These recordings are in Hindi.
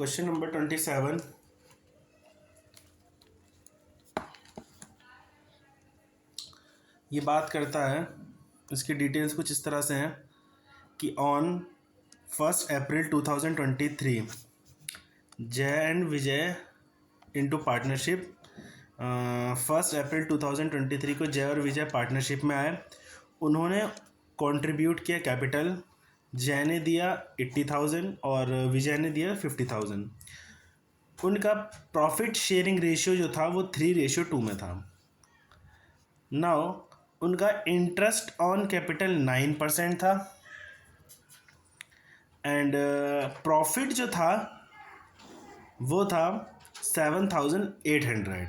Question number 27। ये बात करता है, इसकी डिटेल्स कुछ इस तरह से हैं कि ऑन 1 अप्रैल 2023 जय एंड विजय इनटू पार्टनरशिप। 1 अप्रैल 2023 को जय और विजय पार्टनरशिप में आए। उन्होंने कंट्रीब्यूट किया कैपिटल। जय ने दिया 80,000 और विजय ने दिया 50,000। उनका प्रॉफिट शेयरिंग रेशियो जो था वो 3:2 में था। नाउ उनका इंटरेस्ट ऑन कैपिटल 9% था एंड प्रॉफिट जो था वो था 7,800।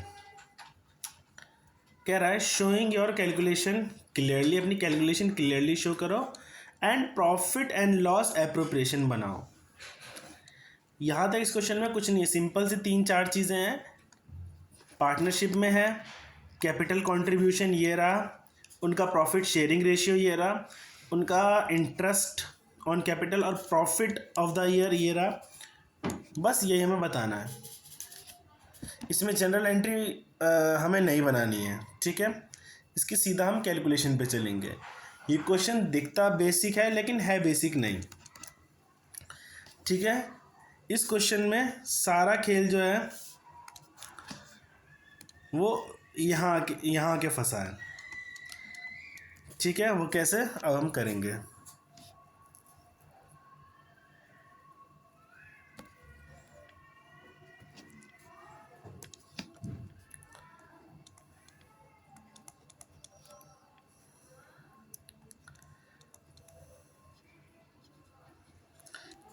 कह रहा है शोइंग योर कैलकुलेशन क्लियरली, अपनी कैलकुलेशन क्लियरली शो करो and profit and loss appropriation बनाओ। यहाँ तक इस क्वेश्चन में कुछ नहीं है, सिंपल से 3-4 चीज़ें हैं। पार्टनरशिप में है, कैपिटल कंट्रीब्यूशन ये रहा, उनका प्रॉफिट शेयरिंग रेशियो ये रहा, उनका इंटरेस्ट ऑन कैपिटल और प्रॉफिट ऑफ द ईयर ये रहा। बस यही हमें बताना है। इसमें जनरल एंट्री हमें नहीं बनानी है, ठीक है। इसकी सीधा हम कैलकुलेशन पे चलेंगे। ये क्वेश्चन दिखता बेसिक है लेकिन है बेसिक नहीं, ठीक है। इस क्वेश्चन में सारा खेल जो है वो यहाँ के फंसा है, ठीक है। वो कैसे अब हम करेंगे।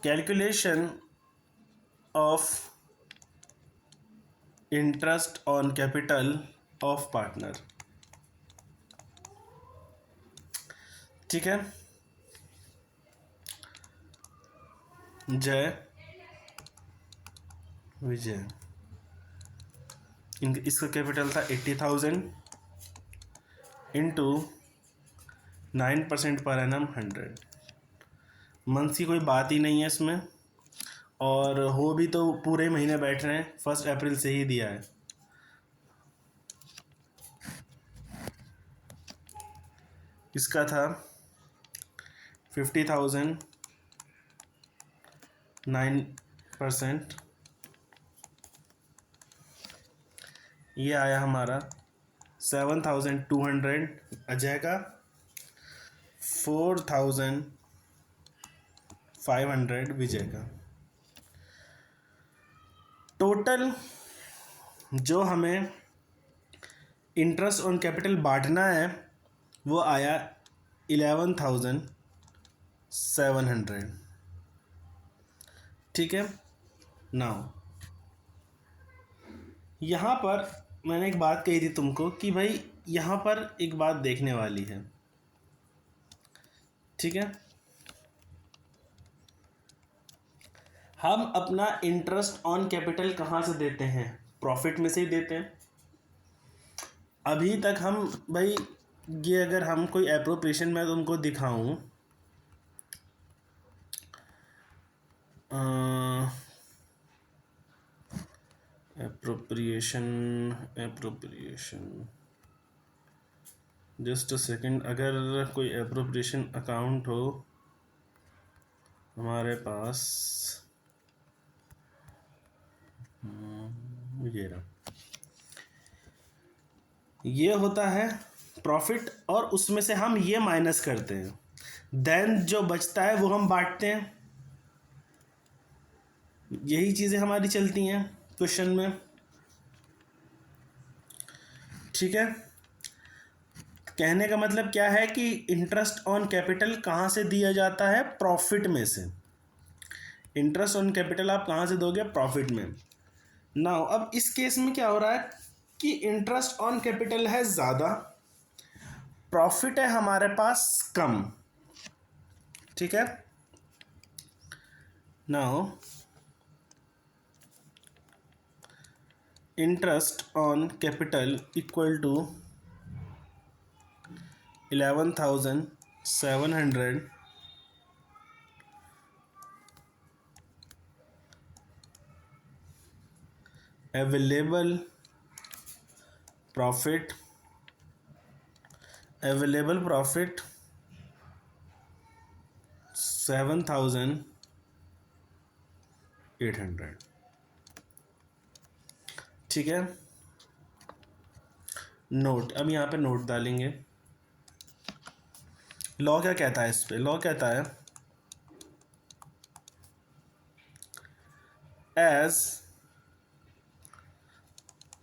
Calculation of interest on capital of partner, ठीक है। जय विजय, इसका कैपिटल था 80,000 इंटू 9% पर एनम 100। मंथ की कोई बात ही नहीं है इसमें, और हो भी तो पूरे महीने बैठ रहे हैं, 1 अप्रैल से ही दिया है। इसका था 50,000 9%, ये आया हमारा 7,200 अजय का, 4,500 विजय का। टोटल जो हमें इंटरेस्ट ऑन कैपिटल बांटना है वो आया 11,700, ठीक है। नाउ यहाँ पर मैंने एक बात कही थी तुमको कि भाई यहाँ पर एक बात देखने वाली है, ठीक है। हम अपना इंटरेस्ट ऑन कैपिटल कहाँ से देते हैं? प्रॉफिट में से ही देते हैं। अभी तक हम भाई ये अगर हम कोई एप्रोप्रिएशन में तुमको दिखाऊं, एप्रोप्रिएशन जस्ट अ सेकेंड। अगर कोई एप्रोप्रिएशन अकाउंट हो हमारे पास, ये रहा, ये होता है प्रॉफिट और उसमें से हम ये माइनस करते हैं, देन जो बचता है वो हम बांटते हैं। यही चीज़ें हमारी चलती हैं क्वेश्चन में, ठीक है। कहने का मतलब क्या है कि इंटरेस्ट ऑन कैपिटल कहाँ से दिया जाता है? प्रॉफिट में से। इंटरेस्ट ऑन कैपिटल आप कहाँ से दोगे? प्रॉफिट में। नाउ अब इस केस में क्या हो रहा है कि इंटरेस्ट ऑन कैपिटल है ज़्यादा, प्रॉफिट है हमारे पास कम, ठीक है। Now interest on capital equal to 11,700 available profit 7,800। ठीक है। नोट, अब यहाँ पे नोट डालेंगे। लॉ क्या कहता है इस पे? लॉ कहता है as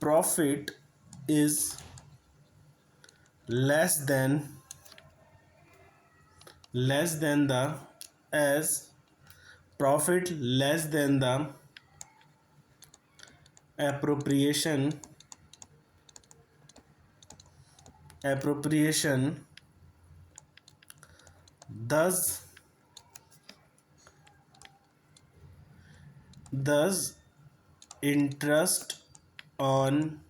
profit is less than the as profit less than the appropriation thus interest on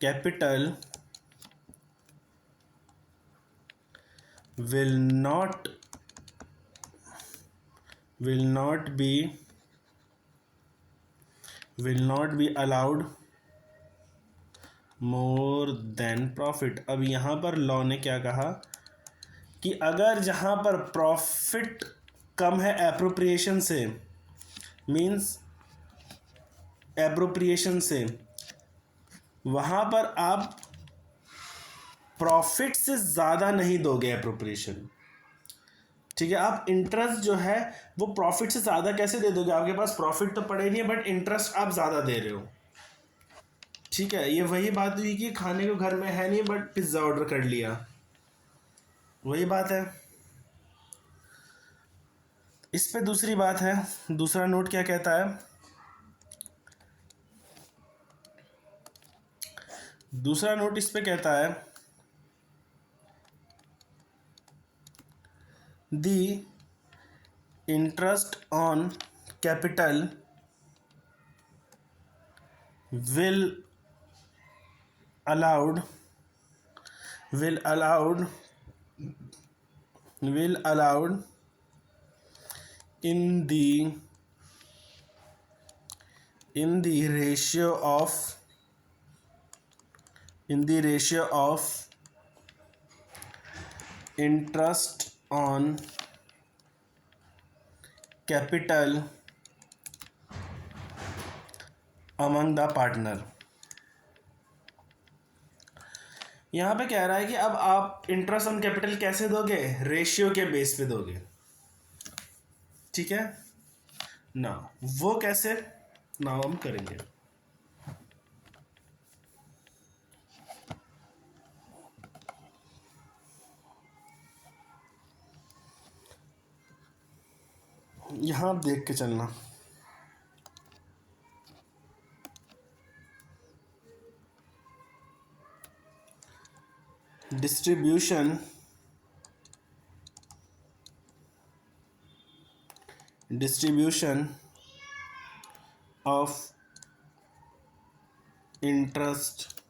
capital will not be allowed more than profit। अब यहाँ पर लॉ ने क्या कहा कि अगर जहाँ पर प्रॉफिट कम है एप्रोप्रिएशन से, मीन्स एप्रोप्रिएशन से, वहाँ पर आप प्रॉफिट से ज़्यादा नहीं दोगे एप्रोप्रिएशन। ठीक है, आप इंटरेस्ट जो है वो प्रॉफिट से ज़्यादा कैसे दे दोगे? आपके पास प्रॉफिट तो पड़े नहीं है बट इंटरेस्ट आप ज़्यादा दे रहे हो। ठीक है, ये वही बात हुई कि खाने को घर में है नहीं बट पिज़्ज़ा ऑर्डर कर लिया, वही बात है। इस पे दूसरी बात है, दूसरा नोट क्या कहता है? दूसरा नोट इस पे कहता है the interest on capital will allowed in the ratio of interest on capital among the partner। यहाँ पे कह रहा है कि अब आप इंटरेस्ट ऑन कैपिटल कैसे दोगे? रेशियो के बेस पे दोगे। ठीक है ना, वो कैसे ना हम करेंगे। यहाँ आप देख के चलना। Distribution of interest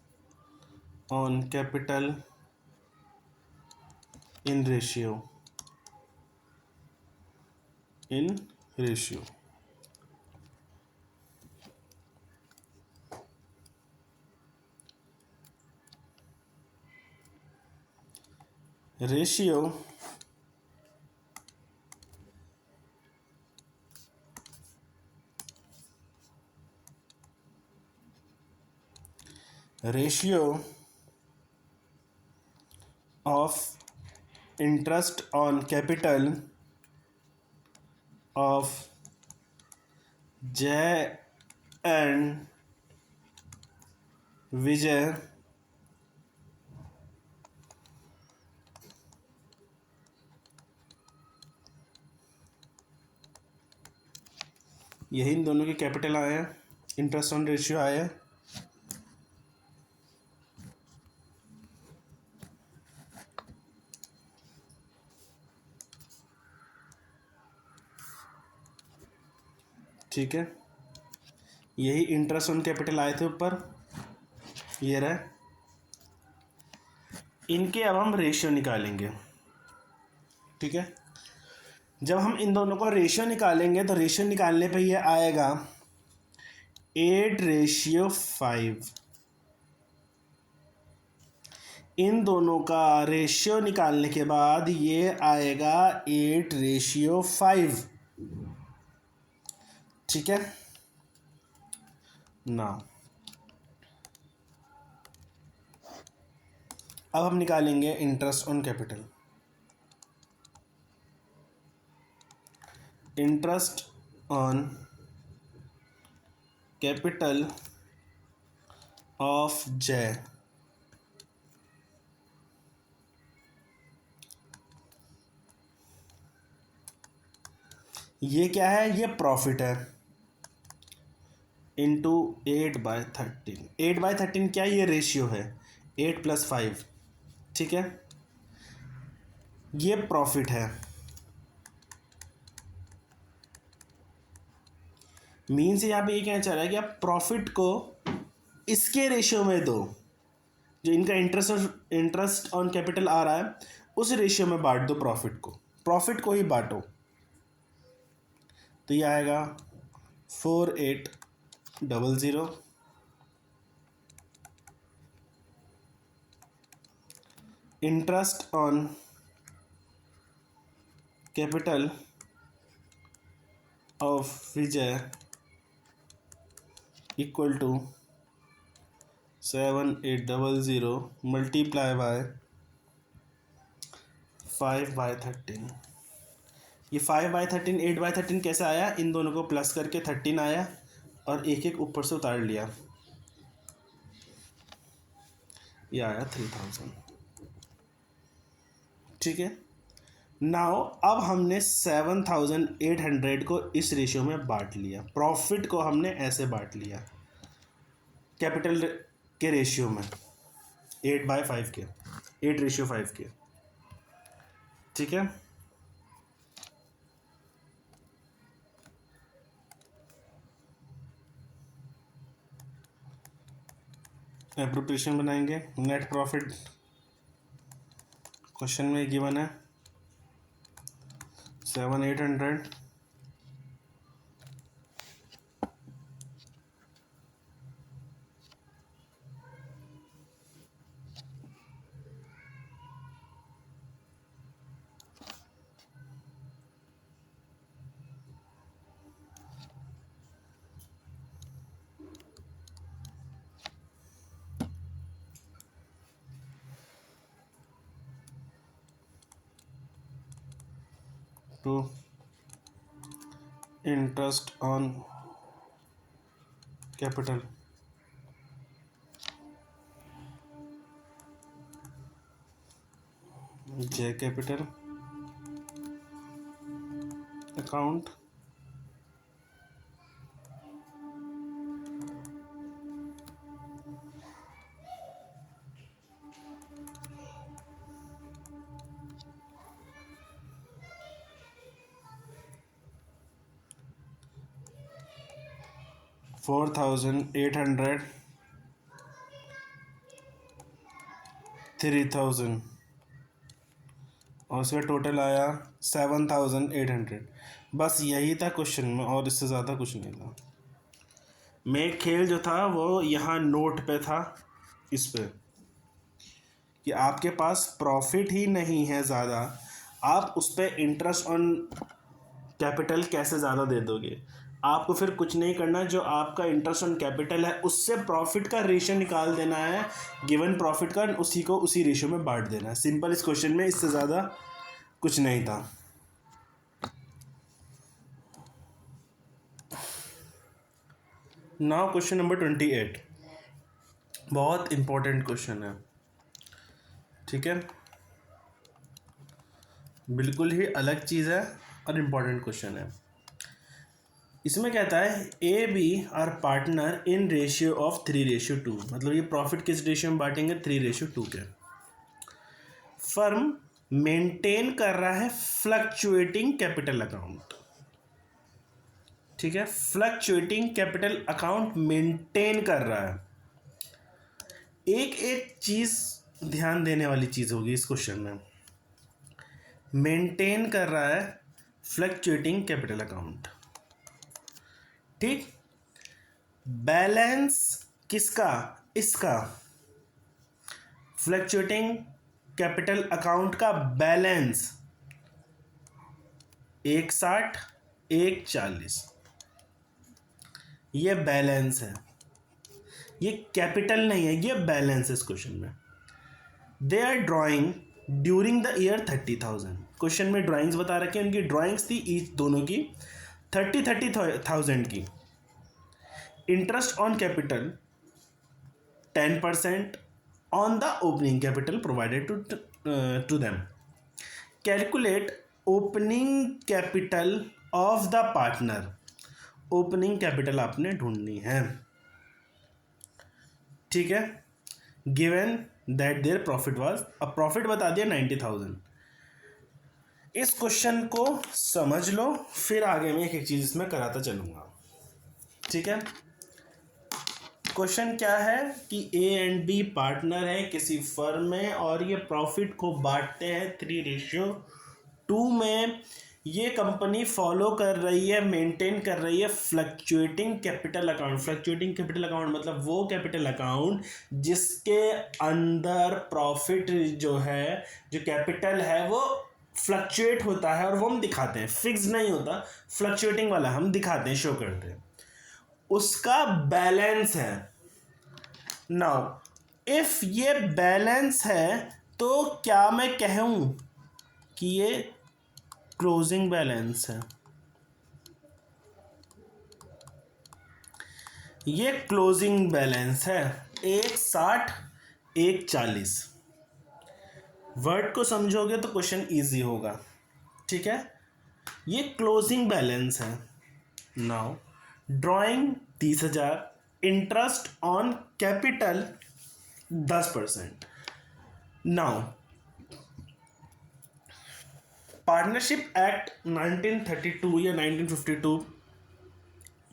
on capital in ratio of interest on capital of Jay and Vijay यही इन दोनों के कैपिटल आए हैं, इंटरेस्ट ऑन रेशियो आया है। ठीक है, यही इंटरेस्ट ऑन कैपिटल आए थे ऊपर, ये रहा। इनके अब हम रेशियो निकालेंगे। ठीक है, जब हम इन दोनों का रेशियो निकालेंगे तो रेशियो निकालने पे ये आएगा 8:5। इन दोनों का रेशियो निकालने के बाद ये आएगा 8:5। ठीक है ना। अब हम निकालेंगे interest on capital. Interest on capital of जय। ये क्या है? ये प्रॉफिट है इंटू 8/13। 8/13 क्या है? ये रेशियो है 8+5। ठीक है, ये प्रॉफिट है। मीन्स यहाँ पे ये कहना चाह रहा है कि आप प्रॉफिट को इसके रेशियो में दो, जो इनका इंटरेस्ट ऑन कैपिटल आ रहा है उस रेशियो में बांट दो प्रॉफिट को ही बांटो। तो ये आएगा 4800 interest on capital of Vijay equal to 7800 multiply by 5/13। ये 5/13 8/13 कैसे आया? इन दोनों को प्लस करके 13 आया और एक एक ऊपर से उतार लिया, ये आया 3000। ठीक है, नाउ अब हमने 7800 को इस रेशियो में बांट लिया, प्रॉफिट को हमने ऐसे बांट लिया कैपिटल के रेशियो में 8/5 के, 8:5 के। ठीक है, एप्रोप्रिएशन बनाएंगे। नेट प्रॉफिट क्वेश्चन में गिवन है 7,800 to interest on capital J capital account $4,800 $3,000 और उसका टोटल आया 7,800। बस यही था क्वेश्चन में और इससे ज़्यादा कुछ नहीं था। मैं खेल जो था वो यहाँ नोट पे था, इस पे कि आपके पास प्रॉफिट ही नहीं है ज़्यादा, आप उस पर इंटरेस्ट ऑन कैपिटल कैसे ज़्यादा दे दोगे? आपको फिर कुछ नहीं करना, जो आपका इंटरेस्ट ऑन कैपिटल है उससे प्रॉफिट का रेशियो निकाल देना है, गिवन प्रॉफिट का, उसी को उसी रेशियो में बांट देना है। सिंपल इस क्वेश्चन में, इससे ज़्यादा कुछ नहीं था। नाउ क्वेश्चन नंबर 28, बहुत इंपॉर्टेंट क्वेश्चन है। ठीक है, बिल्कुल ही अलग चीज़ है और इम्पॉर्टेंट क्वेश्चन है। इसमें कहता है A B are partner in ratio of 3:2। मतलब ये प्रॉफिट किस रेशियो में बांटेंगे? 3:2 के। फर्म मेंटेन कर रहा है फ्लक्चुएटिंग कैपिटल अकाउंट। ठीक है, फ्लक्चुएटिंग कैपिटल अकाउंट मेंटेन कर रहा है। एक एक चीज ध्यान देने वाली चीज होगी इस क्वेश्चन में। मेंटेन कर रहा है फ्लक्चुएटिंग कैपिटल अकाउंट। ठीक, बैलेंस किसका, इसका फ्लक्चुएटिंग कैपिटल अकाउंट का बैलेंस 160 140, ये बैलेंस है, ये कैपिटल नहीं है, ये बैलेंस है इस क्वेश्चन में। They are drawing during the year 30,000, question में ड्राइंग्स बता रखे हैं, उनकी ड्राइंग्स थी ईच दोनों की 30,000 की। Interest on capital 10% on the opening capital provided to them. Calculate opening capital of the partner, opening capital आपने ढूंढनी है, ठीक है। Given that their profit was, अब प्रॉफिट बता दिया 90,000। इस क्वेश्चन को समझ लो, फिर आगे मैं एक एक चीज इसमें कराता चलूंगा, ठीक है। क्वेश्चन क्या है कि ए एंड बी पार्टनर है किसी फर्म में और ये प्रॉफिट को बांटते हैं 3:2 में। ये कंपनी फॉलो कर रही है, मेंटेन कर रही है fluctuating capital account. Fluctuating capital account मतलब वो कैपिटल अकाउंट जिसके अंदर प्रॉफिट जो है, जो कैपिटल है वो फ्लक्चुएट होता है, और वो हम दिखाते हैं, फिक्स नहीं होता, फ्लक्चुएटिंग वाला हम दिखाते हैं, शो करते हैं, उसका बैलेंस है। नाउ इफ ये बैलेंस है तो क्या मैं कहूं कि ये क्लोजिंग बैलेंस है, ये क्लोजिंग बैलेंस है 160 140। वर्ड को समझोगे तो क्वेश्चन इजी होगा, ठीक है। ये क्लोजिंग बैलेंस है। Now drawing 30,000, interest on capital 10%। Now partnership act 1932 या 1952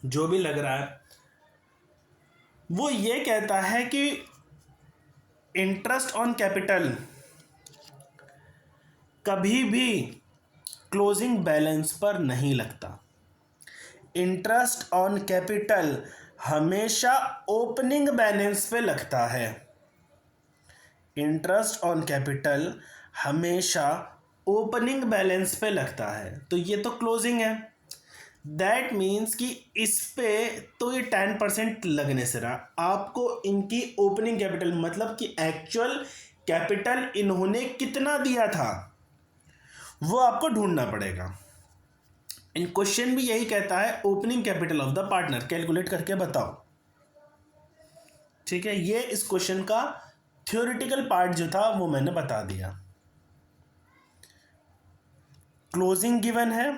जो भी लग रहा है, वो ये कहता है कि इंटरेस्ट ऑन कैपिटल कभी भी क्लोजिंग बैलेंस पर नहीं लगता। इंटरेस्ट ऑन कैपिटल हमेशा ओपनिंग बैलेंस पे लगता है। इंटरेस्ट ऑन कैपिटल हमेशा ओपनिंग बैलेंस पे लगता है, तो ये तो क्लोजिंग है। दैट मीन्स कि इस पे तो ये 10% लगने से रहा, आपको इनकी ओपनिंग कैपिटल मतलब कि एक्चुअल कैपिटल इन्होंने कितना दिया था वो आपको ढूंढना पड़ेगा। इन क्वेश्चन भी यही कहता है opening capital of the partner calculate करके बताओ, ठीक है। ये इस क्वेश्चन का थ्योरेटिकल पार्ट जो था वो मैंने बता दिया। क्लोजिंग गिवन है,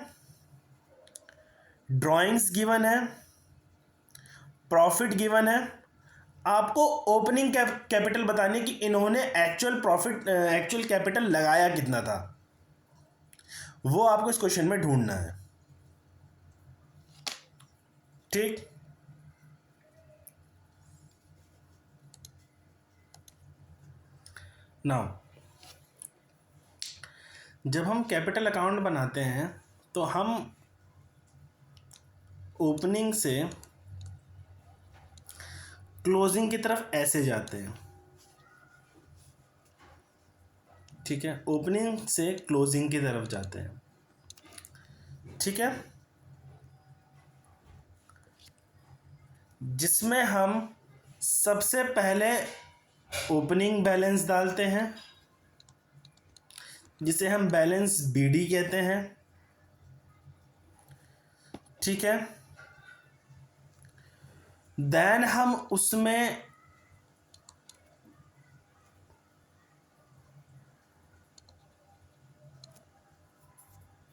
ड्राइंग्स गिवन है, प्रॉफिट गिवन है, आपको ओपनिंग कैपिटल बताने कि इन्होंने एक्चुअल प्रॉफिट एक्चुअल कैपिटल लगाया कितना था, वो आपको इस क्वेश्चन में ढूंढना है, ठीक। नाउ जब हम कैपिटल अकाउंट बनाते हैं तो हम ओपनिंग से क्लोजिंग की तरफ ऐसे जाते हैं, ठीक है। ओपनिंग से क्लोजिंग की तरफ जाते हैं, ठीक है, जिसमें हम सबसे पहले ओपनिंग बैलेंस डालते हैं जिसे हम बैलेंस बीडी कहते हैं, ठीक है। देन हम उसमें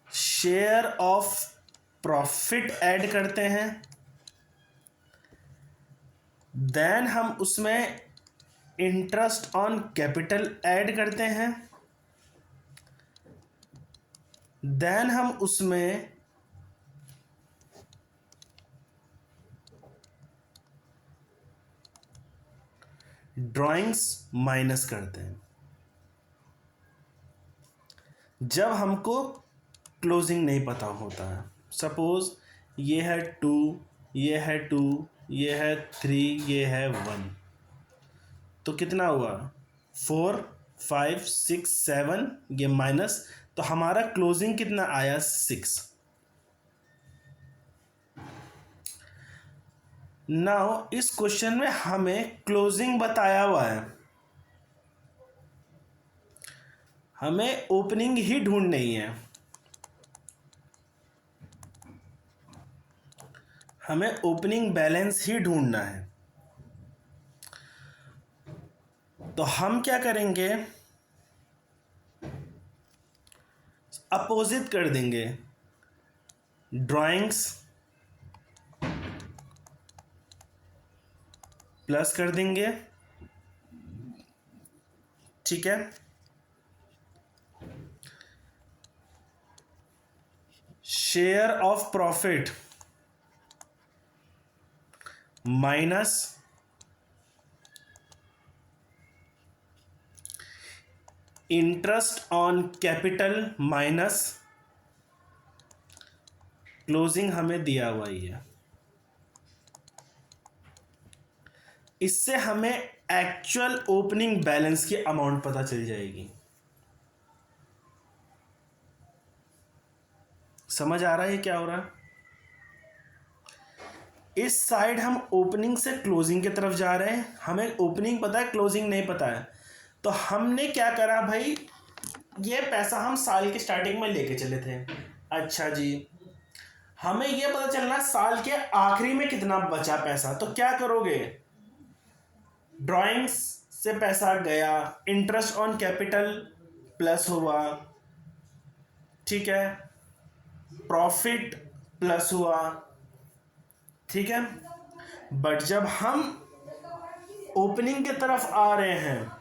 शेयर ऑफ प्रॉफिट ऐड करते हैं, देन हम उसमें इंटरेस्ट ऑन कैपिटल ऐड करते हैं, देन हम उसमें ड्राइंग्स माइनस करते हैं। जब हमको क्लोजिंग नहीं पता होता है, सपोज ये है 2, ये है 2, ये है 3, ये है 1, तो कितना हुआ 4, 5, 6, 7, ये माइनस, तो हमारा क्लोजिंग कितना आया 6। नाउ इस क्वेश्चन में हमें क्लोजिंग बताया हुआ है, हमें ओपनिंग ही ढूंढनी है, हमें ओपनिंग बैलेंस ही ढूंढना है। तो हम क्या करेंगे, अपोजिट कर देंगे, ड्राइंग्स प्लस कर देंगे, ठीक है। Share of profit minus interest on capital minus closing हमें दिया हुआ ही है। इससे हमें एक्चुअल ओपनिंग बैलेंस की अमाउंट पता चल जाएगी। समझ आ रहा है क्या हो रहा है? इस साइड हम ओपनिंग से क्लोजिंग की तरफ जा रहे हैं, हमें ओपनिंग पता है, क्लोजिंग नहीं पता है। तो हमने क्या करा भाई, ये पैसा हम साल की स्टार्टिंग में लेके चले थे। अच्छा जी, हमें ये पता चलना साल के आखिरी में कितना बचा पैसा, तो क्या करोगे, ड्राइंग्स से पैसा गया, इंटरेस्ट ऑन कैपिटल प्लस हुआ, ठीक है, प्रॉफिट प्लस हुआ, ठीक है। बट जब हम ओपनिंग की तरफ आ रहे हैं,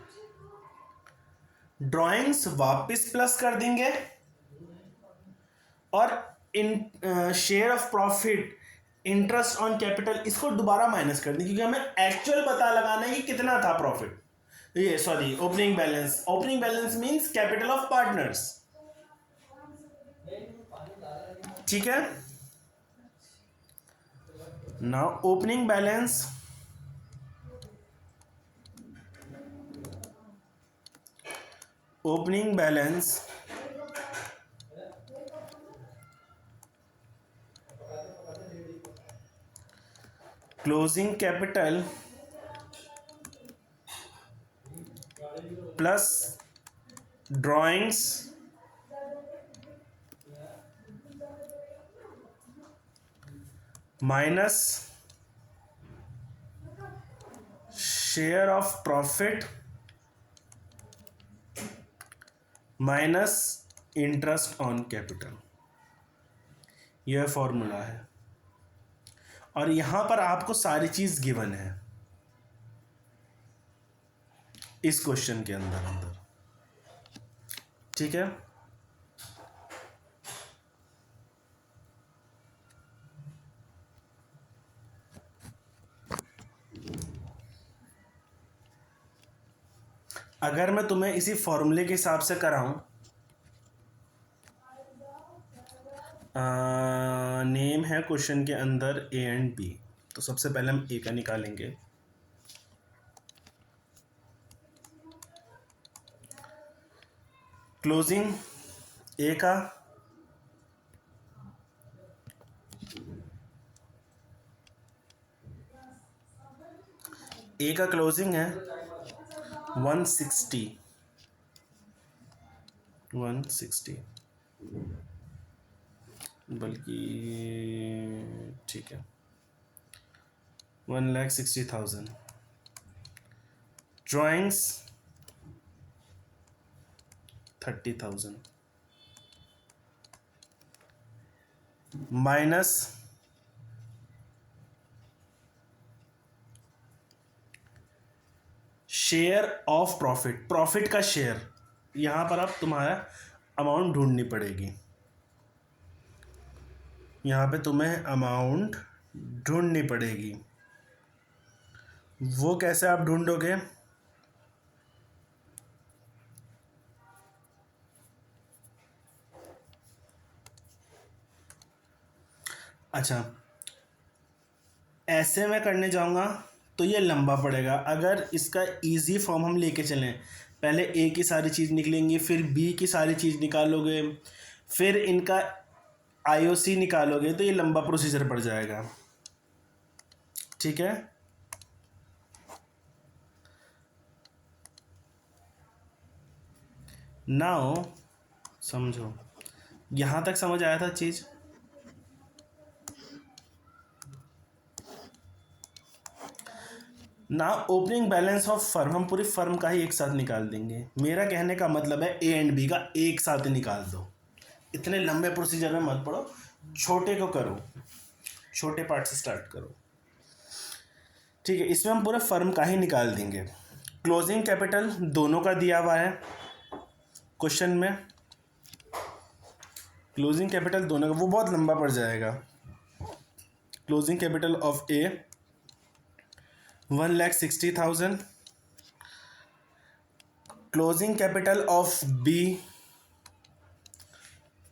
ड्राइंग्स वापस प्लस कर देंगे और इन share of profit, interest on capital, इसको दोबारा माइनस कर देंगे, क्योंकि हमें एक्चुअल पता लगाना है कि कितना था प्रॉफिट, ये sorry opening balance. Opening balance means capital of partners, ठीक है। Now opening balance closing capital plus drawings minus share of profit minus interest on capital, यह फॉर्मूला है। और यहां पर आपको सारी चीज गिवन है इस क्वेश्चन के अंदर, ठीक है। अगर मैं तुम्हें इसी फॉर्मूले के हिसाब से कराऊं, नेम है क्वेश्चन के अंदर ए एंड बी, तो सबसे पहले हम ए का निकालेंगे। क्लोजिंग ए का क्लोजिंग है 160, बल्कि ठीक है 1,60,000। Drawings 30,000 minus share of profit, profit का शेयर, यहां पर अब तुम्हारा अमाउंट ढूंढनी पड़ेगी, यहां पे तुम्हें अमाउंट ढूंढनी पड़ेगी। वो कैसे आप ढूंढोगे, अच्छा ऐसे मैं करने जाऊँगा तो ये लंबा पड़ेगा। अगर इसका इजी फॉर्म हम लेके चलें, पहले ए की सारी चीज़ निकलेंगी, फिर बी की सारी चीज़ निकालोगे, फिर इनका आईओसी निकालोगे, तो ये लंबा प्रोसीजर पड़ जाएगा। ठीक है, नाउ समझो, यहाँ तक समझ आया था चीज़? ना ओपनिंग बैलेंस ऑफ फर्म हम पूरी फर्म का ही एक साथ निकाल देंगे। मेरा कहने का मतलब है ए एंड बी का एक साथ निकाल दो। इतने लंबे प्रोसीजर में मत पड़ो, छोटे को करो, छोटे पार्ट से स्टार्ट करो। ठीक है, इसमें हम पूरे फर्म का ही निकाल देंगे। क्लोजिंग कैपिटल दोनों का दिया हुआ है क्वेश्चन में। क्लोजिंग कैपिटल दोनों का, वो बहुत लंबा पड़ जाएगा। Closing capital of A 1,60,000, closing capital of B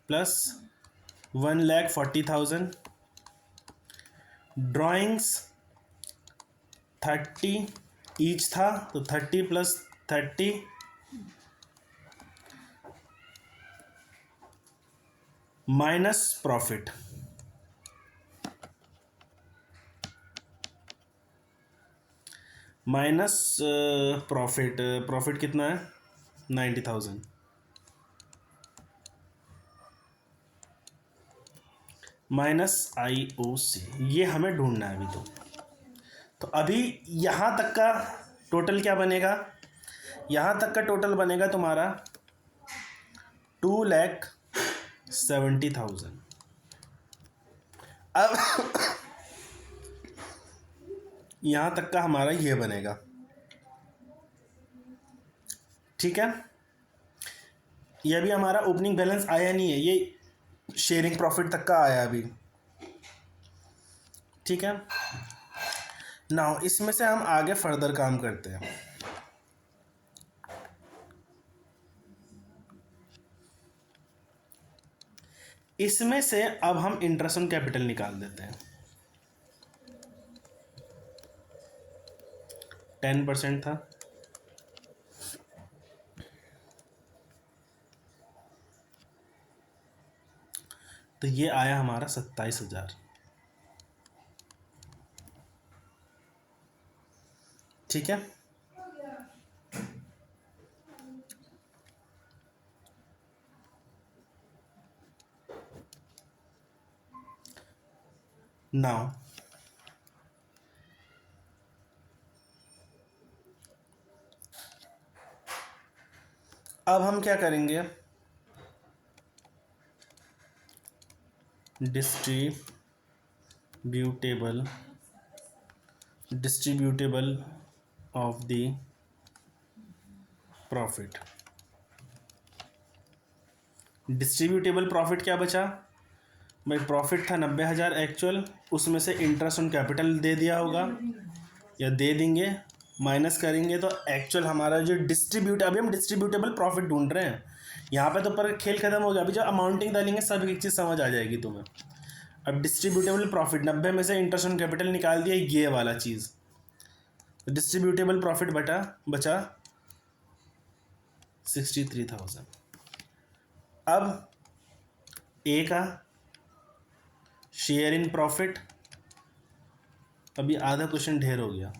plus 1,40,000, drawings 30 each था तो 30 + 30 माइनस प्रॉफिट। माइनस प्रॉफिट कितना है? 90,000 माइनस IOC, ये हमें ढूंढना है अभी। तो अभी यहाँ तक का टोटल क्या बनेगा? यहाँ तक का टोटल बनेगा तुम्हारा 2,70,000। अब यहाँ तक का हमारा ये बनेगा। ठीक है, ये भी हमारा ओपनिंग बैलेंस आया नहीं है, ये शेयरिंग प्रॉफिट तक का आया अभी। ठीक है, नाउ इसमें से हम आगे फर्दर काम करते हैं। इसमें से अब हम इंटरेस्ट ऑन कैपिटल निकाल देते हैं। 10% था, तो ये आया हमारा 27,000। ठीक है, नाउ अब हम क्या करेंगे? Distributable of the profit. Distributable profit क्या बचा भाई? प्रॉफिट था 90,000 एक्चुअल, उसमें से इंटरेस्ट ऑन कैपिटल दे दिया होगा या दे देंगे, माइनस करेंगे तो एक्चुअल हमारा जो अभी हम डिस्ट्रीब्यूटेबल प्रॉफिट ढूंढ रहे हैं। यहाँ पे तो पर खेल खत्म हो गया। अभी जब अमाउंटिंग डालेंगे सब एक चीज़ समझ आ जाएगी तुम्हें। अब डिस्ट्रीब्यूटेबल प्रॉफिट 90 में से इंटरेस्ट ऑन कैपिटल निकाल दिया, ये वाला चीज़। डिस्ट्रीब्यूटेबल प्रॉफिट बचा 63,000। अब ए का शेयर इन प्रॉफिट, अभी आधा क्वेश्चन ढेर हो गया।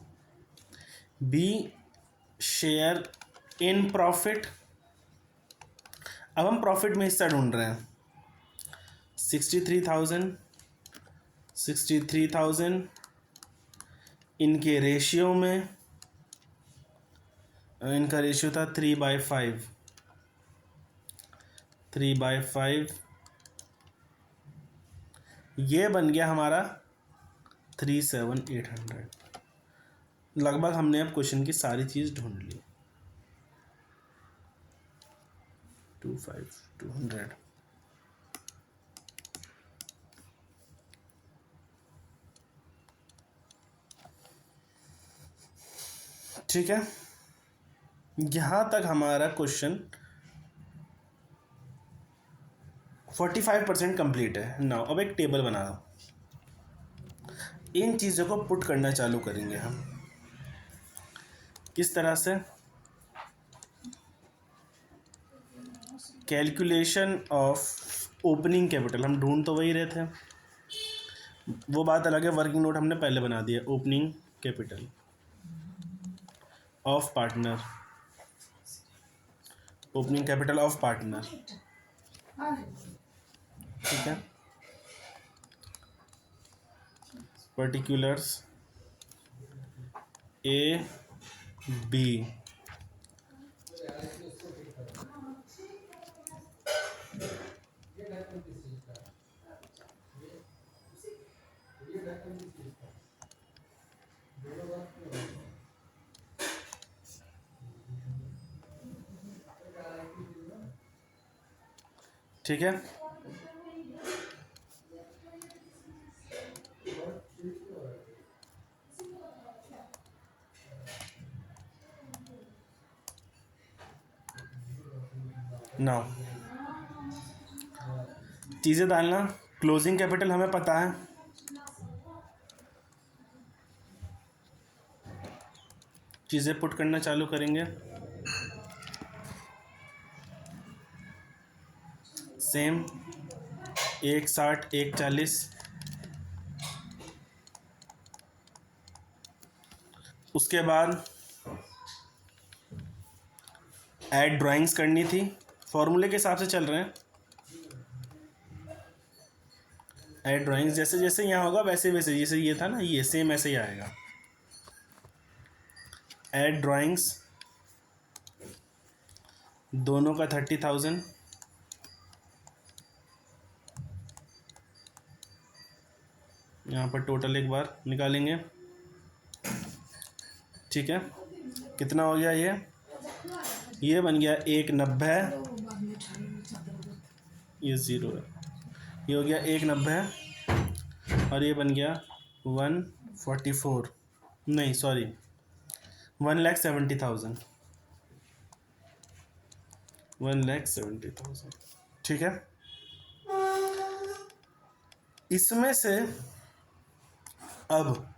बी शेयर इन प्रॉफिट, अब हम प्रॉफिट में हिस्सा ढूंढ रहे हैं। 63,000 इनके रेशियो में, इनका रेशियो था 3/5। ये बन गया हमारा 37,800। लगभग हमने अब क्वेश्चन की सारी चीज़ ढूंढ ली। 2,500। ठीक है, यहाँ तक हमारा क्वेश्चन 45% कंप्लीट है। नाउ अब एक टेबल बना दो। इन चीज़ों को पुट करना चालू करेंगे हम। किस तरह से? कैलकुलेशन ऑफ ओपनिंग कैपिटल, हम ढूंढ तो वही रहे थे, वो बात अलग है, वर्किंग नोट हमने पहले बना दिया। Opening capital of partner, opening capital of partner, ठीक है। पर्टिकुलर्स ए बी, ठीक है। नाउ चीज़ें डालना। क्लोजिंग कैपिटल हमें पता है, चीज़ें पुट करना चालू करेंगे। सेम 160 140। उसके बाद ऐड ड्राइंग्स करनी थी, फॉर्मूले के हिसाब से चल रहे हैं। ऐड ड्राइंग्स जैसे जैसे यहाँ होगा वैसे वैसे, जैसे ये था ना, ये सेम ऐसे ही आएगा। ऐड ड्राइंग्स दोनों का 30,000, यहाँ पर टोटल एक बार निकालेंगे, ठीक है। कितना हो गया ये बन गया 190, ये 0 है, ये हो गया 190, और ये बन गया 144, नहीं सॉरी 1,70,000, 1,70,000, ठीक है। इसमें से अब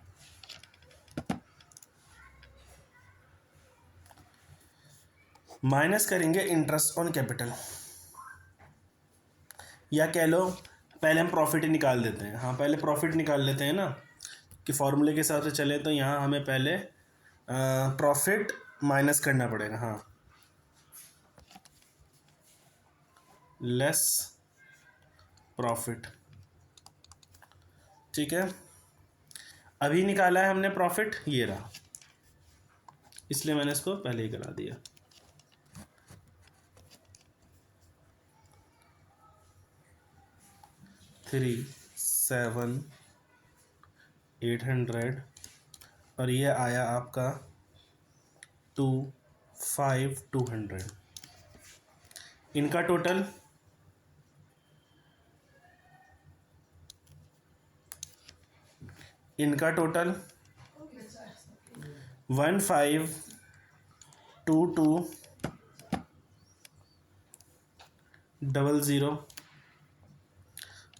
माइनस करेंगे इंटरेस्ट ऑन कैपिटल, या कह लो पहले हम प्रॉफिट ही निकाल देते हैं। हाँ पहले प्रॉफिट निकाल लेते हैं ना, कि फॉर्मूले के हिसाब से चले तो यहाँ हमें पहले प्रॉफिट माइनस करना पड़ेगा। हाँ, लेस प्रॉफिट, ठीक है। अभी निकाला है हमने प्रॉफिट, ये रहा, इसलिए मैंने इसको पहले ही करा दिया। $3,7,800, और ये आया आपका 2,5,200। इनका टोटल इनका टोटल 152200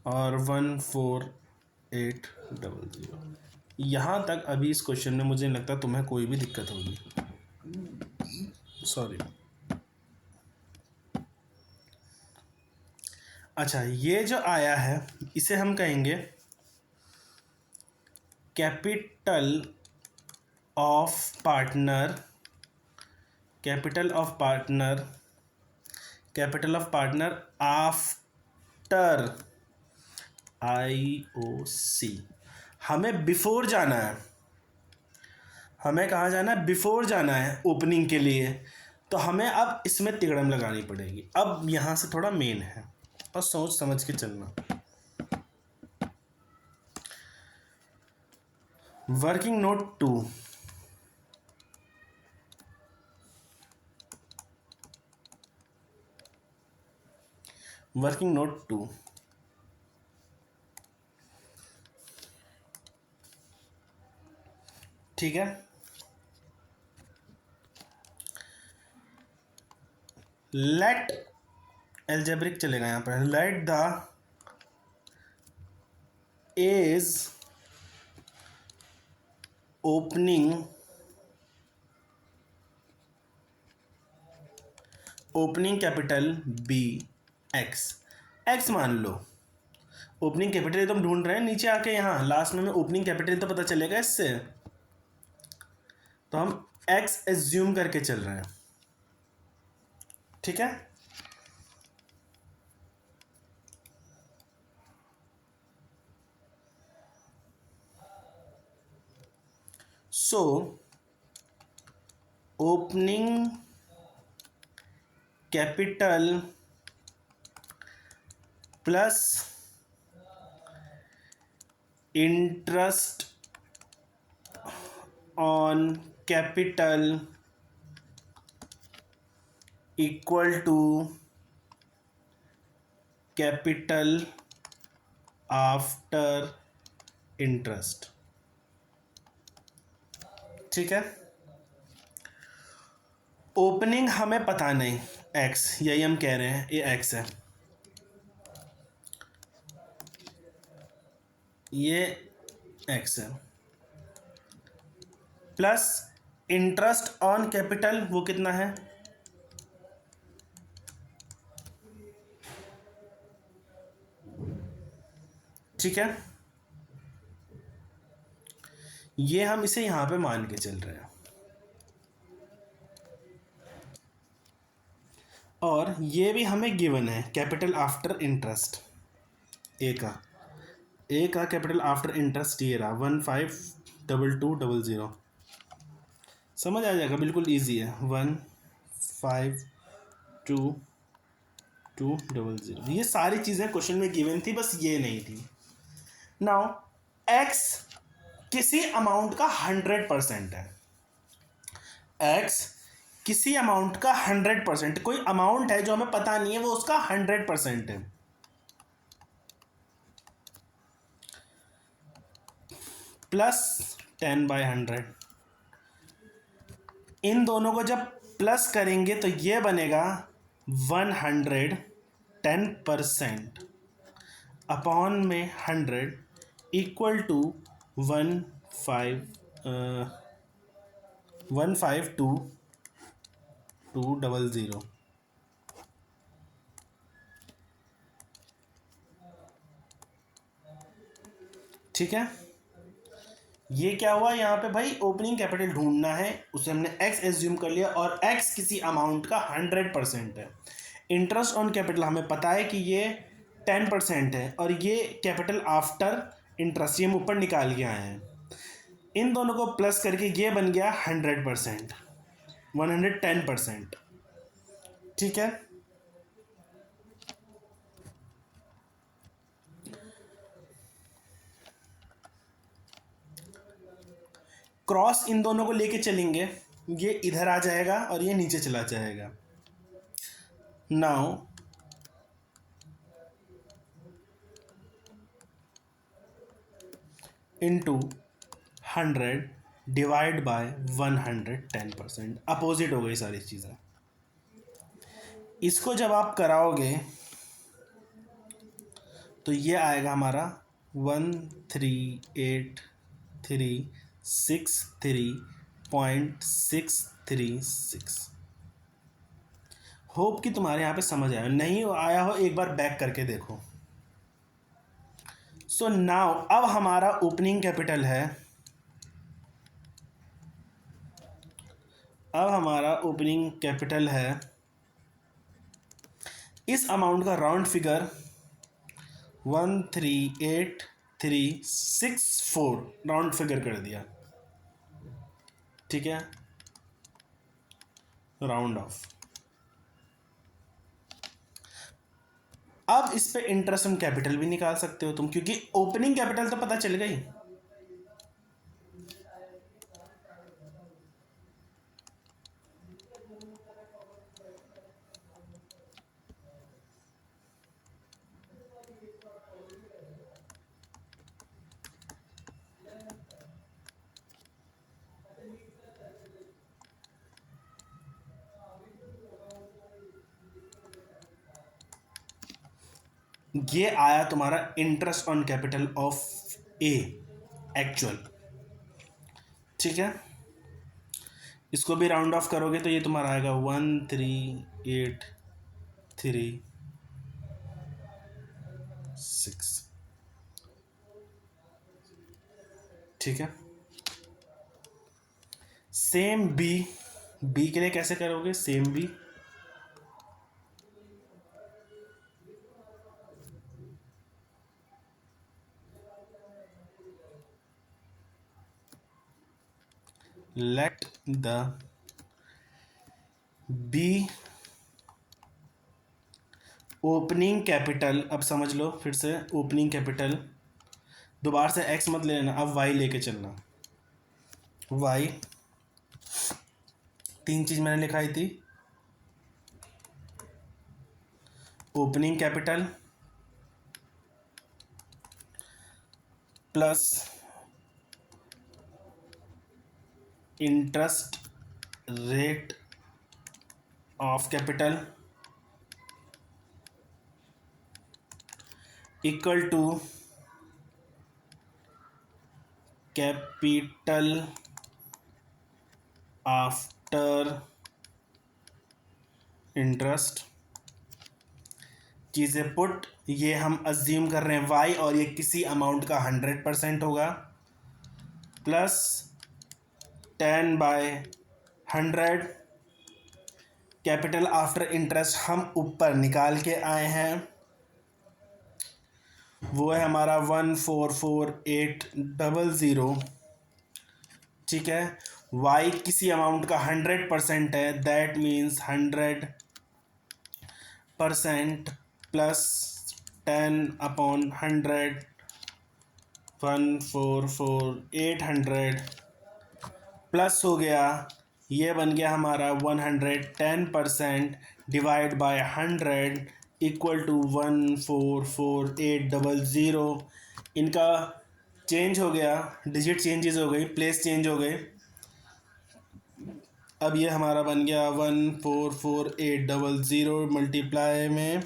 और 14800। यहाँ तक अभी इस क्वेश्चन में मुझे नहीं लगता तुम्हें कोई भी दिक्कत होगी, सॉरी। अच्छा, ये जो आया है इसे हम कहेंगे capital of partner, capital of partner, capital of partner after IOC। हमें बिफोर जाना है, हमें कहाँ जाना है? बिफोर जाना है ओपनिंग के लिए, तो हमें अब इसमें तिगड़म लगानी पड़ेगी। अब यहाँ से थोड़ा मेन है और सोच समझ के चलना। वर्किंग नोट 2, वर्किंग नोट 2, ठीक है। लेट एल्जेब्रिक चलेगा यहाँ पर। Let the as opening capital be X, X मान लो। ओपनिंग कैपिटल तो हम ढूंढ रहे हैं, नीचे आके यहाँ लास्ट में ओपनिंग कैपिटल तो पता चलेगा इससे, तो हम एक्स एज्यूम करके चल रहे हैं। ठीक है, so opening capital plus interest on capital equal to capital after interest. ठीक है, ओपनिंग हमें पता नहीं, एक्स, यही हम कह रहे हैं, ये एक्स है, ये एक्स है, प्लस इंटरेस्ट ऑन कैपिटल वो कितना है, ठीक है, ये हम इसे यहां पे मान के चल रहे हैं। और ये भी हमें गिवन है, कैपिटल आफ्टर इंटरेस्ट, ए का कैपिटल आफ्टर इंटरेस्ट ये रहा 152200, समझ आ जाएगा, बिल्कुल इजी है, 152200। ये सारी चीज़ें क्वेश्चन में गिवन थी, बस ये नहीं थी। नाउ एक्स किसी अमाउंट का 100% है, एक्स किसी अमाउंट का 100%, कोई अमाउंट है जो हमें पता नहीं है, वो उसका 100% है, प्लस 10/100। इन दोनों को जब प्लस करेंगे तो ये बनेगा 110% अपॉन में 100 इक्वल टू 152,200। ठीक है, ये क्या हुआ यहाँ पे भाई, ओपनिंग कैपिटल ढूंढना है, उसे हमने एक्स एज्यूम कर लिया, और एक्स किसी अमाउंट का 100% है। इंटरेस्ट ऑन कैपिटल हमें पता है कि ये 10% है, और ये कैपिटल आफ्टर इंटरेस्ट, ये हम ऊपर निकाल के आए हैं। इन दोनों को प्लस करके ये बन गया 100%, 110%। ठीक है, क्रॉस इन दोनों को लेके चलेंगे, ये इधर आ जाएगा और ये नीचे चला जाएगा। Now into 100 divide by 110%, opposite हो गई सारी चीज़ें। इसको जब आप कराओगे तो ये आएगा हमारा 1383636। होप कि तुम्हारे यहाँ पे समझ आया, नहीं आया हो एक बार बैक करके देखो। सो नाउ अब हमारा ओपनिंग कैपिटल है, इस अमाउंट का राउंड फिगर 138,364 राउंड फिगर कर दिया। ठीक है, राउंड ऑफ। अब इस पे इंटरेस्ट ऑन कैपिटल भी निकाल सकते हो तुम, क्योंकि ओपनिंग कैपिटल तो पता चल गई। ये आया तुम्हारा interest on capital of A actual, ठीक है, इसको भी राउंड ऑफ करोगे तो ये तुम्हारा आएगा 1383 ठीक है। सेम बी के लिए कैसे करोगे, same B let the B opening capital, अब समझ लो फिर से, ओपनिंग कैपिटल दोबारा से एक्स मत ले लेना, अब वाई लेके चलना। वाई, तीन चीज मैंने लिखाई थी, opening capital plus interest rate of capital equal to capital after interest. चीज़ें पुट, ये हम अज्यूम कर रहे हैं वाई और ये किसी अमाउंट का 100% होगा, प्लस 10/100 कैपिटल आफ्टर इंटरेस्ट हम ऊपर निकाल के आए हैं, वो है हमारा 144800। ठीक है, वाई किसी अमाउंट का 100% है, दैट मीन्स 100% प्लस 10/100 144800 प्लस हो गया, ये बन गया हमारा 110% डिवाइड बाय 100 इक्वल टू 144800। इनका चेंज हो गया, डिजिट चेंजेस हो गई, प्लेस चेंज हो गए। अब ये हमारा बन गया 144800 मल्टीप्लाई में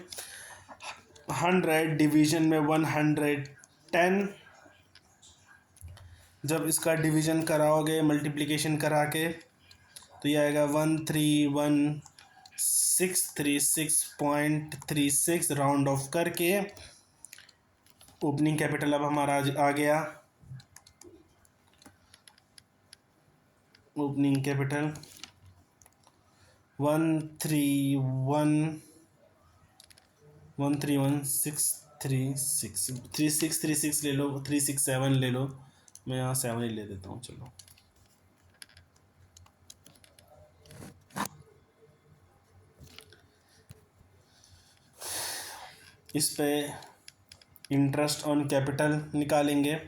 100 डिवीजन में 110। जब इसका डिवीजन कराओगे मल्टीप्लिकेशन करा के तो ये आएगा 131,636.36 राउंड ऑफ करके। ओपनिंग कैपिटल अब हमारा आ गया, ओपनिंग कैपिटल 131,636 3636 ले लो, 367 ले लो, मैं यहाँ 7 ही ले देता हूँ। चलो इस पे इंटरेस्ट ऑन कैपिटल निकालेंगे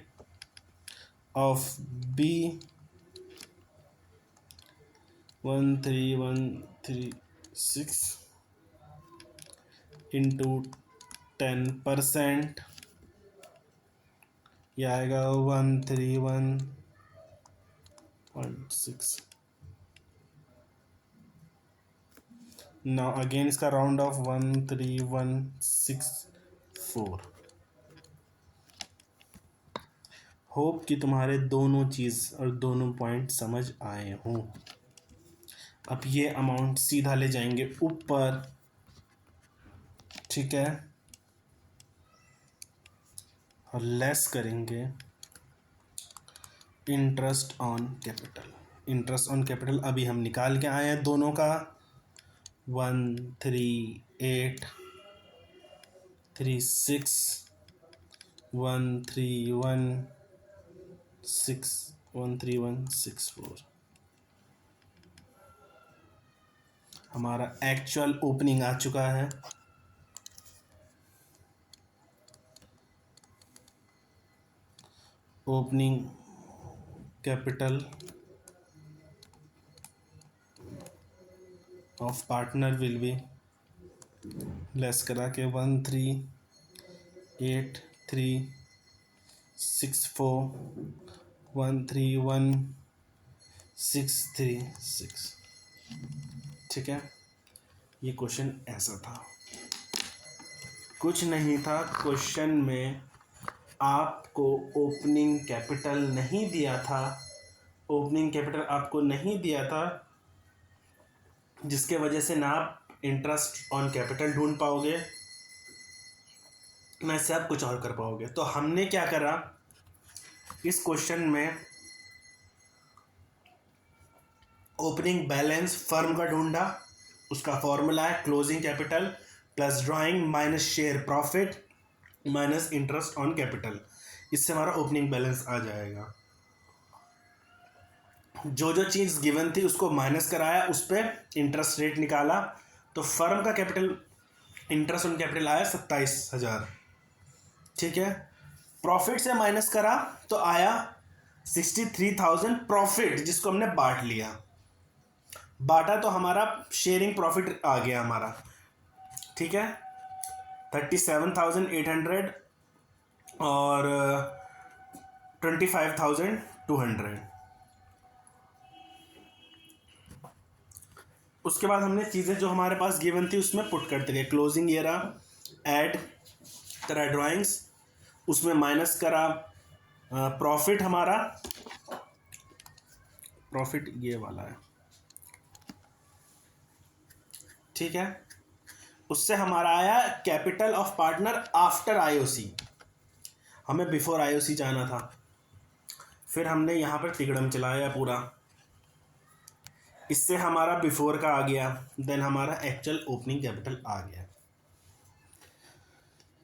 ऑफ बी 13136 इंटू 10%, यह आएगा 131.6। नाउ अगेन इसका राउंड ऑफ 13164। होप कि तुम्हारे दोनों चीज़ और दोनों पॉइंट समझ आए हों। अब ये अमाउंट सीधा ले जाएंगे ऊपर, ठीक है, और लेस करेंगे interest on capital. Interest on capital अभी हम निकाल के आए हैं दोनों का, 13836 13164 हमारा एक्चुअल ओपनिंग आ चुका है। Opening capital of partner will be, less करा के 138,364 131,636। ठीक है, ये क्वेश्चन ऐसा था, कुछ नहीं था क्वेश्चन में, आपको ओपनिंग कैपिटल नहीं दिया था, ओपनिंग कैपिटल आपको नहीं दिया था, जिसके वजह से ना आप इंटरेस्ट ऑन कैपिटल ढूंढ पाओगे ना इससे आप कुछ और कर पाओगे। तो हमने क्या करा इस क्वेश्चन में, ओपनिंग बैलेंस फर्म का ढूंढा, उसका फॉर्मूला है closing capital plus drawing minus share profit minus interest on capital. इससे हमारा ओपनिंग बैलेंस आ जाएगा। जो जो चीज़ गिवन थी उसको माइनस कराया, उस पर इंटरेस्ट रेट निकाला, तो फर्म का कैपिटल इंटरेस्ट ऑन कैपिटल आया 27,000। ठीक है, प्रॉफिट से माइनस करा तो आया 63,000 प्रॉफिट, जिसको हमने बांट लिया। बांटा तो हमारा शेयरिंग प्रॉफिट आ गया हमारा। ठीक है, 37,800 और 25,200। उसके बाद हमने चीज़ें जो हमारे पास गिवन थी उसमें पुट करते गए। क्लोजिंग ये रहा, ऐड करा ड्राइंग्स, उसमें माइनस करा प्रॉफिट, हमारा प्रॉफिट ये वाला है। ठीक है, उससे हमारा आया capital of partner after IOC. हमें बिफोर आईओसी जाना था, फिर हमने यहाँ पर तिकड़म चलाया पूरा, इससे हमारा बिफोर का आ गया, देन हमारा एक्चुअल ओपनिंग कैपिटल आ गया।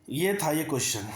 ये था ये क्वेश्चन।